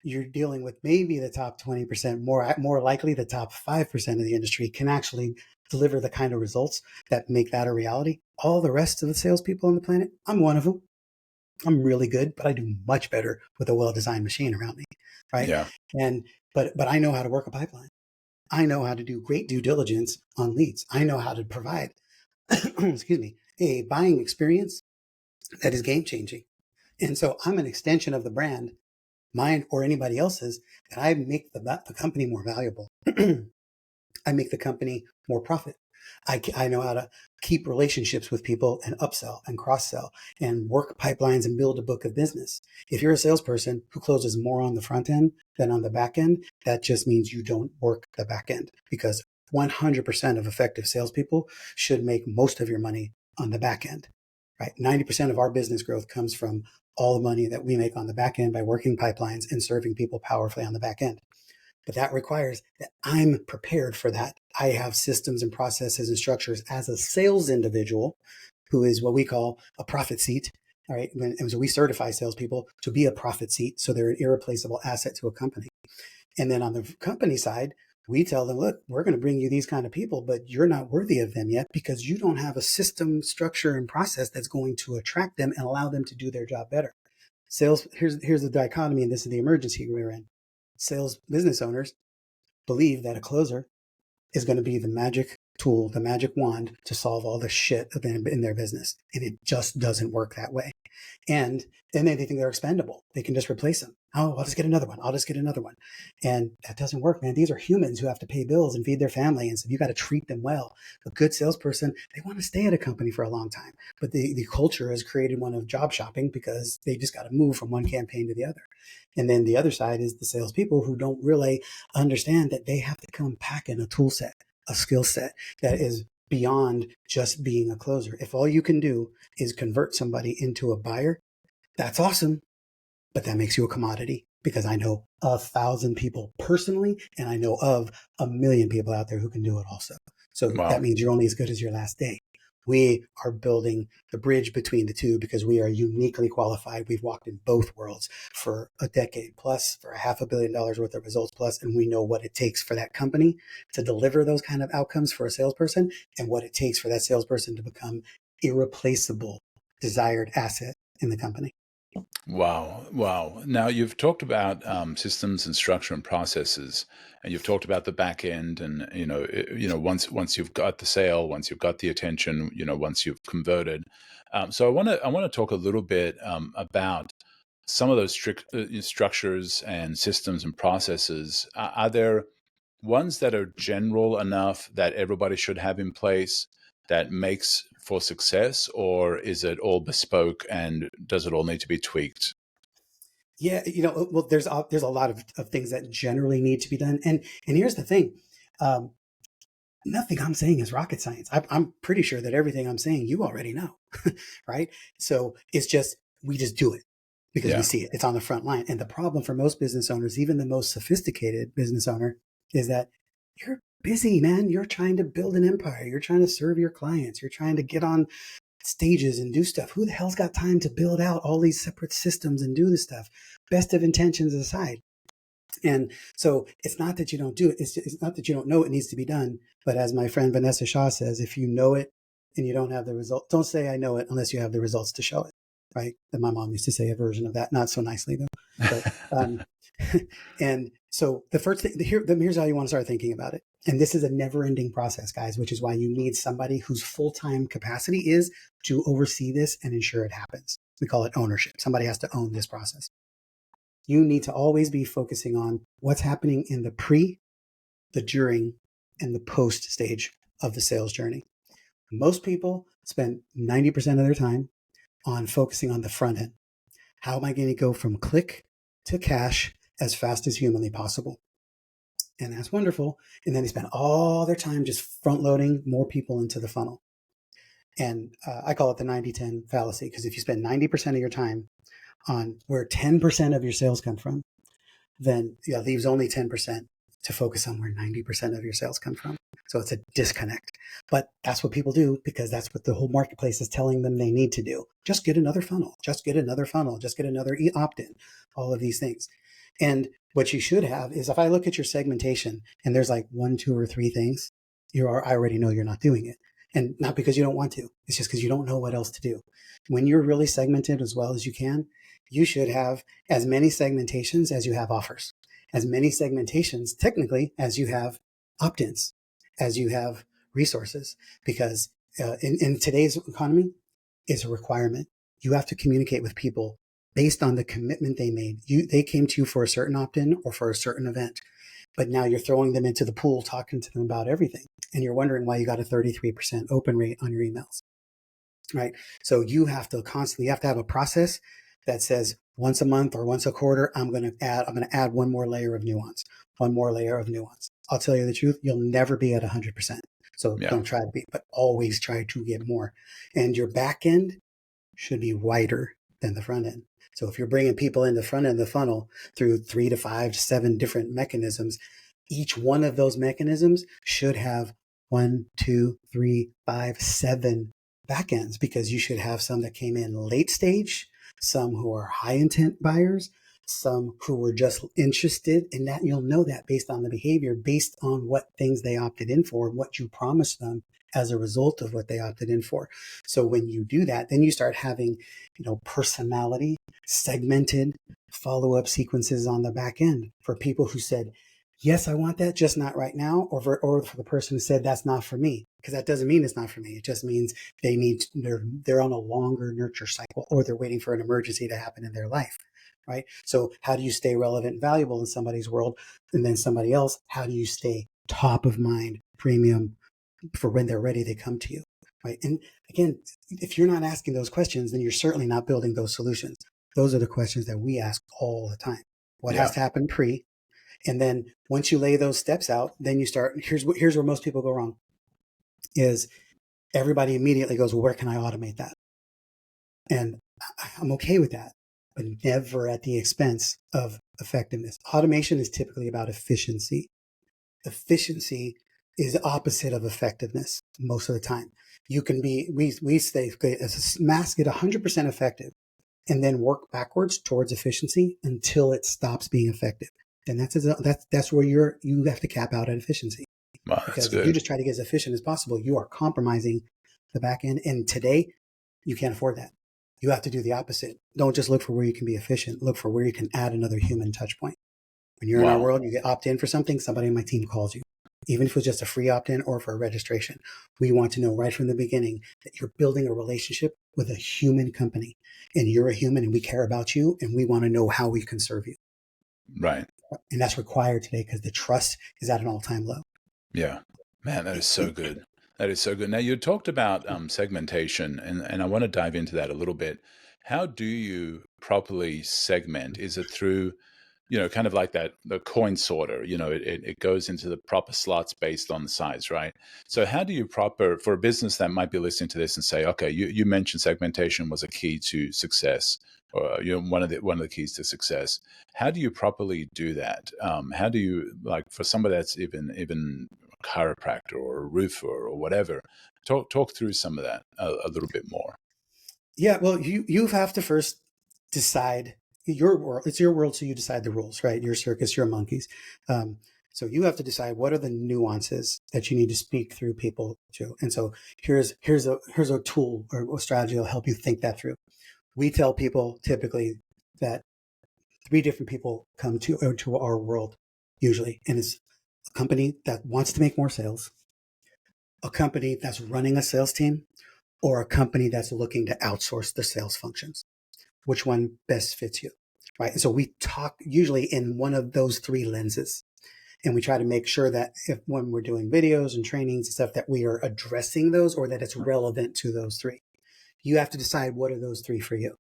Speaker 1: you're dealing with maybe the top 20%, more likely the top 5% of the industry can actually deliver the kind of results that make that a reality. All the rest of the salespeople on the planet, I'm one of them. I'm really good, but I do much better with a well-designed machine around me, right?
Speaker 3: Yeah.
Speaker 1: But I know how to work a pipeline. I know how to do great due diligence on leads. I know how to provide, excuse me, a buying experience that is game changing. And so I'm an extension of the brand, mine or anybody else's, that I make the company more valuable. I make the company more profit. I know how to keep relationships with people and upsell and cross sell and work pipelines and build a book of business. If you're a salesperson who closes more on the front end than on the back end, that just means you don't work the back end, because 100% of effective salespeople should make most of your money on the back end, right? 90% of our business growth comes from all the money that we make on the back end by working pipelines and serving people powerfully on the back end. But that requires that I'm prepared for that. I have systems and processes and structures as a sales individual who is what we call a profit seat. All right. And so we certify salespeople to be a profit seat, so they're an irreplaceable asset to a company. And then on the company side, we tell them, look, we're going to bring you these kind of people, but you're not worthy of them yet because you don't have a system, structure, and process that's going to attract them and allow them to do their job better. Sales, here's the dichotomy, and this is the emergency we're in. Sales business owners believe that a closer is going to be the magic tool, the magic wand to solve all the shit in their business. And it just doesn't work that way. And then they think they're expendable. They can just replace them. Oh, I'll just get another one. I'll just get another one. And that doesn't work, man. These are humans who have to pay bills and feed their family. And so you got to treat them well. A good salesperson, they want to stay at a company for a long time. But the culture has created one of job shopping because they just got to move from one campaign to the other. And then the other side is the salespeople who don't really understand that they have to come pack in a tool set, a skill set that is beyond just being a closer. If all you can do is convert somebody into a buyer, that's awesome. But that makes you a commodity, because I know 1,000 people personally, and I know of 1,000,000 people out there who can do it also. So that means you're only as good as your last day. We are building the bridge between the two because we are uniquely qualified. We've walked in both worlds for a decade plus, for $500 million worth of results plus, and we know what it takes for that company to deliver those kind of outcomes for a salesperson, and what it takes for that salesperson to become irreplaceable, desired asset in the company.
Speaker 3: Wow. Now, you've talked about systems and structure and processes, and you've talked about the back end, and once you've got the sale, once you've got the attention, once you've converted. So I want to talk a little bit about some of those structures and systems and processes. Are there ones that are general enough that everybody should have in place that makes for success, or is it all bespoke and does it all need to be tweaked?
Speaker 1: Yeah, well, there's a lot of things that generally need to be done, and here's the thing, nothing I'm saying is rocket science. I'm pretty sure that everything I'm saying you already know, right? So it's just we just do it because we see it. It's on the front line, and the problem for most business owners, even the most sophisticated business owner, is that you're busy, man. You're trying to build an empire. You're trying to serve your clients. You're trying to get on stages and do stuff. Who the hell's got time to build out all these separate systems and do this stuff? Best of intentions aside. And so it's not that you don't do it. It's not that you don't know it needs to be done. But as my friend Vanessa Shaw says, if you know it and you don't have the result, don't say I know it unless you have the results to show it. Right. And my mom used to say a version of that, not so nicely though. But, and so the first thing here's how you want to start thinking about it. And this is a never ending process, guys, which is why you need somebody whose full-time capacity is to oversee this and ensure it happens. We call it ownership. Somebody has to own this process. You need to always be focusing on what's happening in the pre, the during, and the post stage of the sales journey. Most people spend 90% of their time on focusing on the front end. How am I going to go from click to cash as fast as humanly possible? And that's wonderful. And then they spend all their time just front loading more people into the funnel. And I call it the 90-10 fallacy, because if you spend 90% of your time on where 10% of your sales come from, then it leaves only 10% to focus on where 90% of your sales come from. So it's a disconnect. But that's what people do, because that's what the whole marketplace is telling them they need to do. Just get another funnel, just get another funnel, just get another opt-in, all of these things. And what you should have is, if I look at your segmentation and there's like 1, 2, or 3 things, I already know you're not doing it. And not because you don't want to, it's just because you don't know what else to do. When you're really segmented as well as you can, you should have as many segmentations as you have offers, as many segmentations technically as you have opt-ins, as you have resources, because in today's economy, it's a requirement. You have to communicate with people based on the commitment they made. They came to you for a certain opt-in or for a certain event, but now you're throwing them into the pool, talking to them about everything. And you're wondering why you got a 33% open rate on your emails, right? So you have to have a process that says once a month or once a quarter, I'm going to add one more layer of nuance, one more layer of nuance. I'll tell you the truth, you'll never be at 100%. So don't try to be, but always try to get more. And your back end should be wider than the front end. So if you're bringing people in the front end of the funnel through 3 to 5 to 7 different mechanisms, each one of those mechanisms should have 1, 2, 3, 5, 7 backends, because you should have some that came in late stage, some who are high intent buyers, some who were just interested in that. You'll know that based on the behavior, based on what things they opted in for, what you promised them as a result of what they opted in for. So when you do that, then you start having, personality, segmented follow-up sequences on the back end for people who said, yes, I want that, just not right now, or for the person who said that's not for me, because that doesn't mean it's not for me. It just means they're on a longer nurture cycle, or they're waiting for an emergency to happen in their life, right? So how do you stay relevant and valuable in somebody's world, and then somebody else? How do you stay top of mind, premium, for when they're ready, they come to you, right? And again, if you're not asking those questions, then you're certainly not building those solutions. Those are the questions that we ask all the time. What has to happen pre? And then once you lay those steps out, then you start, here's where most people go wrong, is everybody immediately goes, well, where can I automate that? And I'm okay with that, but never at the expense of effectiveness. Automation is typically about efficiency. Efficiency is opposite of effectiveness most of the time. You can be, we say, as a mass, get 100% effective and then work backwards towards efficiency until it stops being effective. And that's where you have to cap out at efficiency.
Speaker 3: Wow,
Speaker 1: because if you just try to get as efficient as possible, you are compromising the back end. And today, you can't afford that. You have to do the opposite. Don't just look for where you can be efficient. Look for where you can add another human touch point. When you're in our world, you get opt in for something, somebody on my team calls you. Even if it was just a free opt-in or for a registration. We want to know right from the beginning that you're building a relationship with a human company, and you're a human, and we care about you, and we want to know how we can serve you.
Speaker 3: Right.
Speaker 1: And that's required today because the trust is at an all-time low.
Speaker 3: Yeah. Man, that is so good. That is so good. Now, you talked about segmentation, and I want to dive into that a little bit. How do you properly segment? Is it through, kind of like the coin sorter, it goes into the proper slots based on the size, right? So how do you for a business that might be listening to this and say, okay, you mentioned segmentation was a key to success, or one of the keys to success. How do you properly do that? How do you, like, for somebody that's even a chiropractor or a roofer or whatever, talk through some of that a little bit more.
Speaker 1: Yeah, well, you have to first decide your world. It's your world, so you decide the rules, right? Your circus, your monkeys. So you have to decide what are the nuances that you need to speak through people to. And so here's a tool or a strategy that'll help you think that through. We tell people typically that 3 different people come to our world usually, and it's a company that wants to make more sales, a company that's running a sales team, or a company that's looking to outsource the sales functions. Which one best fits you, right? And so we talk usually in one of those 3 lenses. And we try to make sure that if when we're doing videos and trainings and stuff, that we are addressing those or that it's relevant to those three. You have to decide what are those three for you.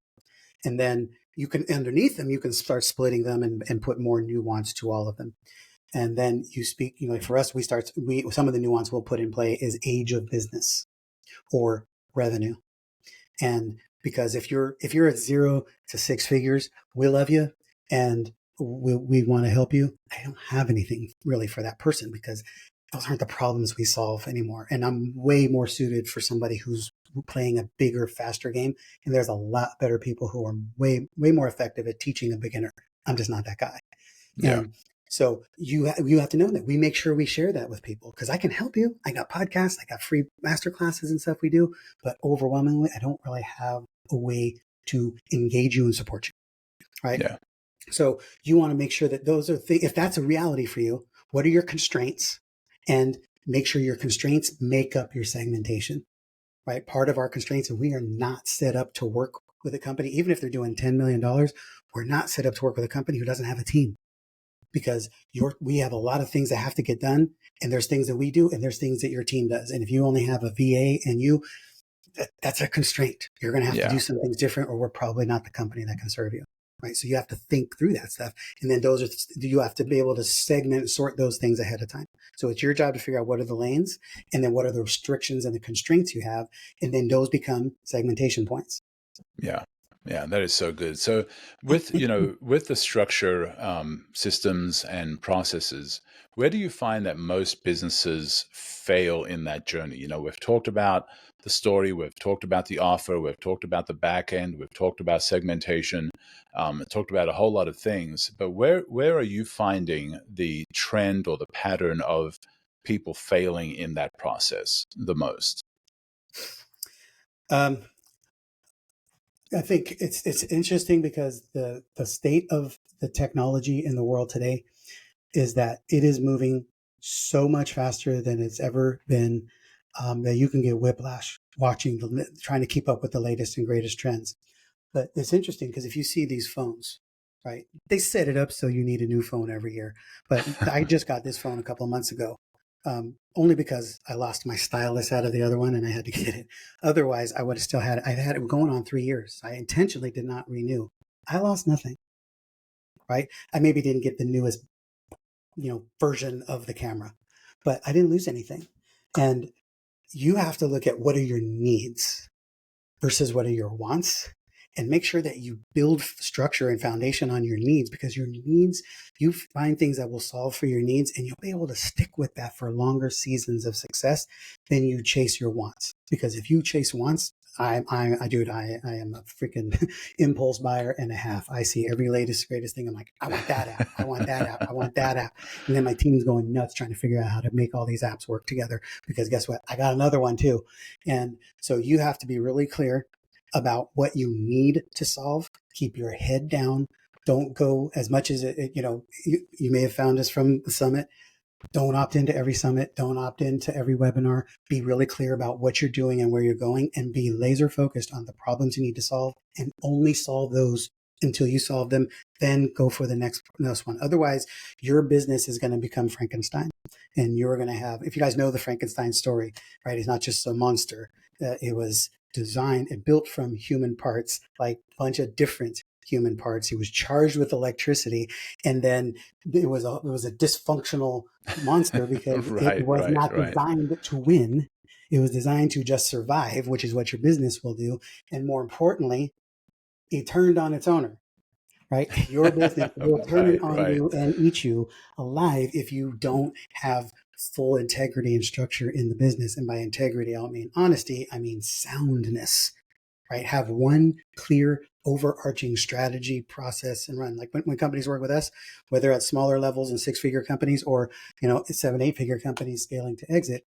Speaker 1: And then you can, underneath them, you can start splitting them and put more nuance to all of them. And then you speak, like for us, some of the nuance we'll put in play is age of business or revenue. And because if you're at 0 to 6 figures, we love you and we want to help you. I don't have anything really for that person because those aren't the problems we solve anymore. And I'm way more suited for somebody who's playing a bigger, faster game. And there's a lot better people who are way more effective at teaching a beginner. I'm just not that guy.
Speaker 3: Yeah.
Speaker 1: And so you have to know that we make sure we share that with people because I can help you. I got podcasts, I got free master classes and stuff we do, but overwhelmingly, I don't really have a way to engage you and support you. Right.
Speaker 3: Yeah.
Speaker 1: So you want to make sure that those are if that's a reality for you, what are your constraints? And make sure your constraints make up your segmentation, right? Part of our constraints is we are not set up to work with a company, even if they're doing $10 million, we're not set up to work with a company who doesn't have a team because we have a lot of things that have to get done. And there's things that we do and there's things that your team does. And if you only have a VA and that's a constraint. You're going to have to do some things different or we're probably not the company that can serve you. Right. So you have to think through that stuff. And then you have to be able to segment and sort those things ahead of time. So it's your job to figure out what are the lanes and then what are the restrictions and the constraints you have. And then those become segmentation points.
Speaker 3: Yeah. Yeah, that is so good. So with, with the structure, systems and processes, where do you find that most businesses fail in that journey? We've talked about the story, we've talked about the offer, we've talked about the back end, we've talked about segmentation, talked about a whole lot of things, but where are you finding the trend or the pattern of people failing in that process the most?
Speaker 1: I think it's interesting because the state of the technology in the world today is that it is moving so much faster than it's ever been, that you can get whiplash trying to keep up with the latest and greatest trends. But it's interesting because if you see these phones, right, they set it up so you need a new phone every year. But I just got this phone a couple of months ago. Only because I lost my stylus out of the other one and I had to get it. Otherwise, I would have still had it. I've had it going on 3 years. I intentionally did not renew. I lost nothing, right? I maybe didn't get the newest, version of the camera, but I didn't lose anything. And you have to look at what are your needs versus what are your wants and make sure that you build structure and foundation on your needs because your needs, you find things that will solve for your needs and you'll be able to stick with that for longer seasons of success than you chase your wants. Because if you chase wants, I am a freaking impulse buyer and a half. I see every latest, greatest thing. I'm like, I want that app. I want that app. I want that app. And then my team's going nuts trying to figure out how to make all these apps work together because guess what? I got another one too. And so you have to be really clear about what you need to solve. Keep your head down. Don't go as much as you may have found us from the summit. Don't opt into every summit. Don't opt into every webinar. Be really clear about what you're doing and where you're going and be laser focused on the problems you need to solve and only solve those until you solve them. Then go for the next one. Otherwise, your business is going to become Frankenstein and you're going to have, if you guys know the Frankenstein story, right? It's not just a monster. It was designed and built from human parts, like a bunch of different human parts. He was charged with electricity, and then it was a dysfunctional monster because it was not designed to win. It was designed to just survive, which is what your business will do. And more importantly, it turned on its owner. Right? Your business will turn on you and eat you alive if you don't have full integrity and structure in the business. And by integrity, I don't mean honesty, I mean soundness, right? Have one clear overarching strategy, process, and run. Like when companies work with us, whether at smaller levels and 6-figure companies or, 7, 8-figure companies scaling to exit,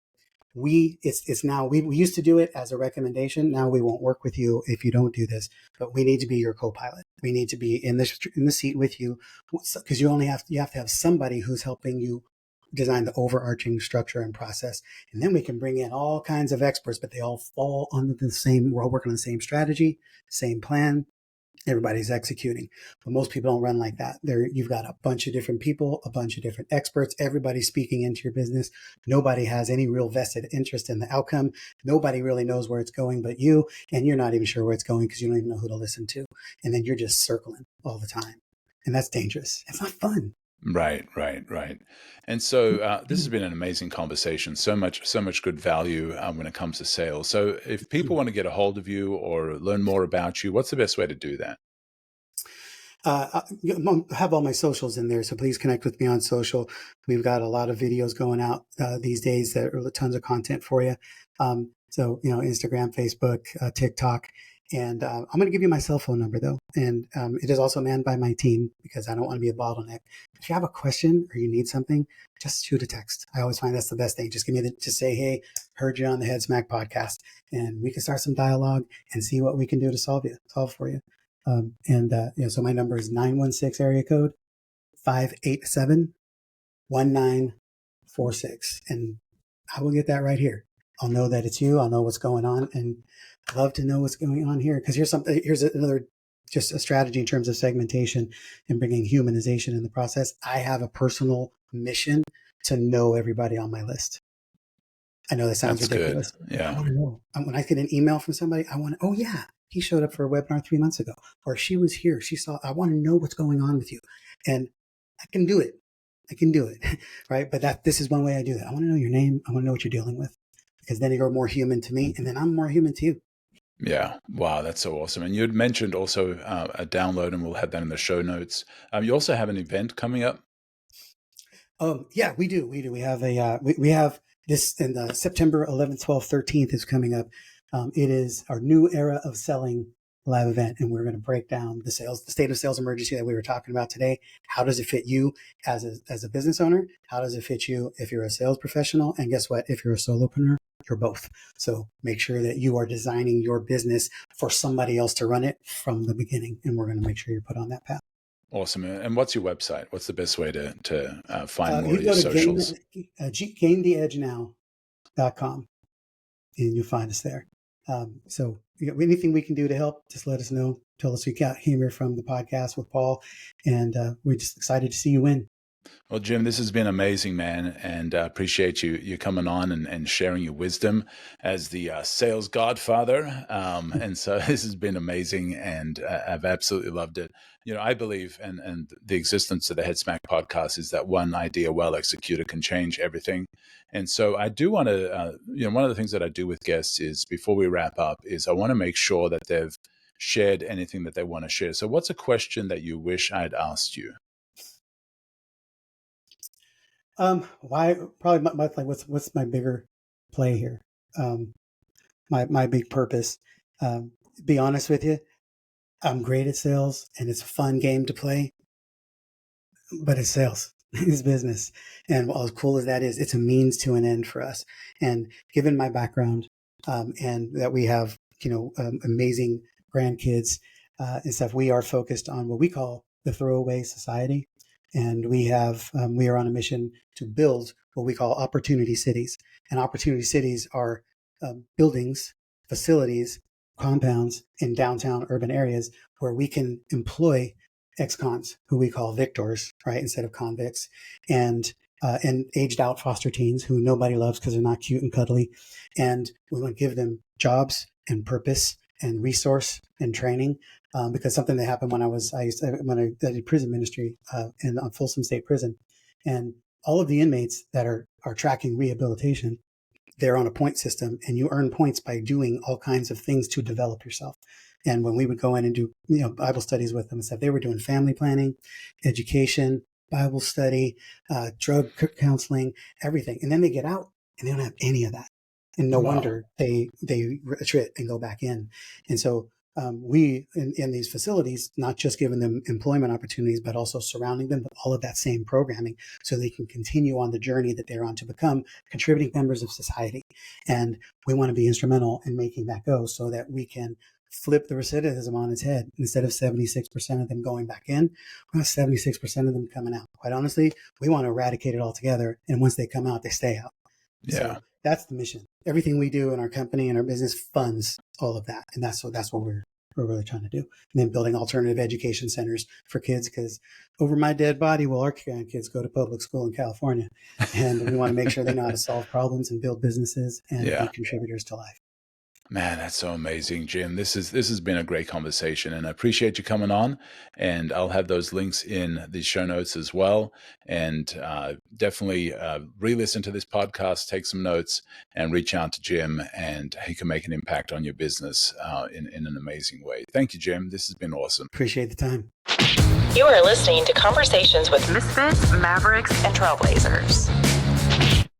Speaker 1: we used to do it as a recommendation. Now we won't work with you if you don't do this, but we need to be your co-pilot. We need to be in the seat with you because you have to have somebody who's helping you design the overarching structure and process. And then we can bring in all kinds of experts, but they all fall under the same, we're all working on the same strategy, same plan, Everybody's executing, but most people don't run like that. You've got a bunch of different people, a bunch of different experts, everybody speaking into your business. Nobody has any real vested interest in the outcome. Nobody really knows where it's going but you, and you're not even sure where it's going because you don't even know who to listen to. And then you're just circling all the time. And that's dangerous. It's not fun.
Speaker 3: Right. And so this has been an amazing conversation. So much good value when it comes to sales. So if people want to get a hold of you or learn more about you, what's the best way to do that?
Speaker 1: I have all my socials in there, so please connect with me on social. We've got a lot of videos going out these days that are tons of content for you. So, Instagram, Facebook, TikTok. And I'm going to give you my cell phone number, though. And it is also manned by my team because I don't want to be a bottleneck. If you have a question or you need something, just shoot a text. I always find that's the best thing. Just just say, hey, heard you on the Head Smack podcast. And we can start some dialogue and see what we can do to solve for you. So my number is 916 area code 587-1946. And I will get that right here. I'll know that it's you. I'll know what's going on. And I love to know what's going on here. Because here's another, just a strategy in terms of segmentation and bringing humanization in the process. I have a personal mission to know everybody on my list. I know that sounds ridiculous.
Speaker 3: Good. Yeah.
Speaker 1: I want to know. When I get an email from somebody, oh yeah, he showed up for a webinar 3 months ago, or she was here. I want to know what's going on with you. And I can do it. Right. But this is one way I do that. I want to know your name. I want to know what you're dealing with, because then you're more human to me. And then I'm more human to you.
Speaker 3: Yeah. Wow. That's so awesome. And you had mentioned also a download, and we'll have that in the show notes. You also have an event coming up.
Speaker 1: Yeah, we do. We have we have this in the September 11th, 12th, 13th is coming up. It is our new era of selling live event, and we're going to break down the state of sales emergency that we were talking about today. How does it fit you as a business owner? How does it fit you if you're a sales professional? And guess what? If you're a solopreneur, you're both. So make sure that you are designing your business for somebody else to run it from the beginning, and we're going to make sure you're put on that path.
Speaker 3: Awesome. And what's your website? What's the best way to find more of your socials?
Speaker 1: GainTheEdgeNow.com, and you'll find us there. So anything we can do to help, just let us know. Tell us you came here from the podcast with Paul, and we're just excited to see you win.
Speaker 3: Well, Jim, this has been amazing, man, and I appreciate you coming on and sharing your wisdom as the sales godfather. And so this has been amazing, and I've absolutely loved it. I believe, and the existence of the Head Smack podcast is that one idea well executed can change everything. And so I do want to, one of the things that I do with guests is, before we wrap up, is I want to make sure that they've shared anything that they want to share. So what's a question that you wish I'd asked you?
Speaker 1: Why? Probably what's my bigger play here? My big purpose. Be honest with you, I'm great at sales, and it's a fun game to play. But it's sales, it's business, and as cool as that is, it's a means to an end for us. And given my background, and that we have amazing grandkids and stuff, we are focused on what we call the throwaway society. And we are on a mission to build what we call opportunity cities. And opportunity cities are buildings, facilities, compounds in downtown urban areas where we can employ ex-cons, who we call victors, right, instead of convicts, and aged out foster teens who nobody loves because they're not cute and cuddly. And we want to give them jobs and purpose and resource and training. Because something that happened when I did prison ministry in Folsom State Prison, and all of the inmates that are tracking rehabilitation, they're on a point system, and you earn points by doing all kinds of things to develop yourself. And when we would go in and do Bible studies with them and stuff, they were doing family planning, education, Bible study, drug counseling, everything. And then they get out and they don't have any of that. And no wonder they retreat and go back in. And so we in these facilities, not just giving them employment opportunities, but also surrounding them with all of that same programming so they can continue on the journey that they're on to become contributing members of society. And we want to be instrumental in making that go so that we can flip the recidivism on its head. Instead of 76% of them going back in, we want 76% of them coming out. Quite honestly, we want to eradicate it altogether. And once they come out, they stay out.
Speaker 3: Yeah.
Speaker 1: So that's the mission. Everything we do in our company and our business funds all of that. And that's what we're we're really trying to do. And then building alternative education centers for kids, because over my dead body will our kids go to public school in California. And we want to make sure they know how to solve problems and build businesses and be contributors to life.
Speaker 3: Man, that's so amazing, Jim. This has been a great conversation, and I appreciate you coming on. And I'll have those links in the show notes as well. And definitely re-listen to this podcast, take some notes, and reach out to Jim, and he can make an impact on your business in an amazing way. Thank you, Jim. This has been awesome.
Speaker 1: Appreciate the time.
Speaker 2: You are listening to Conversations with Misfits, Mavericks, and Trailblazers.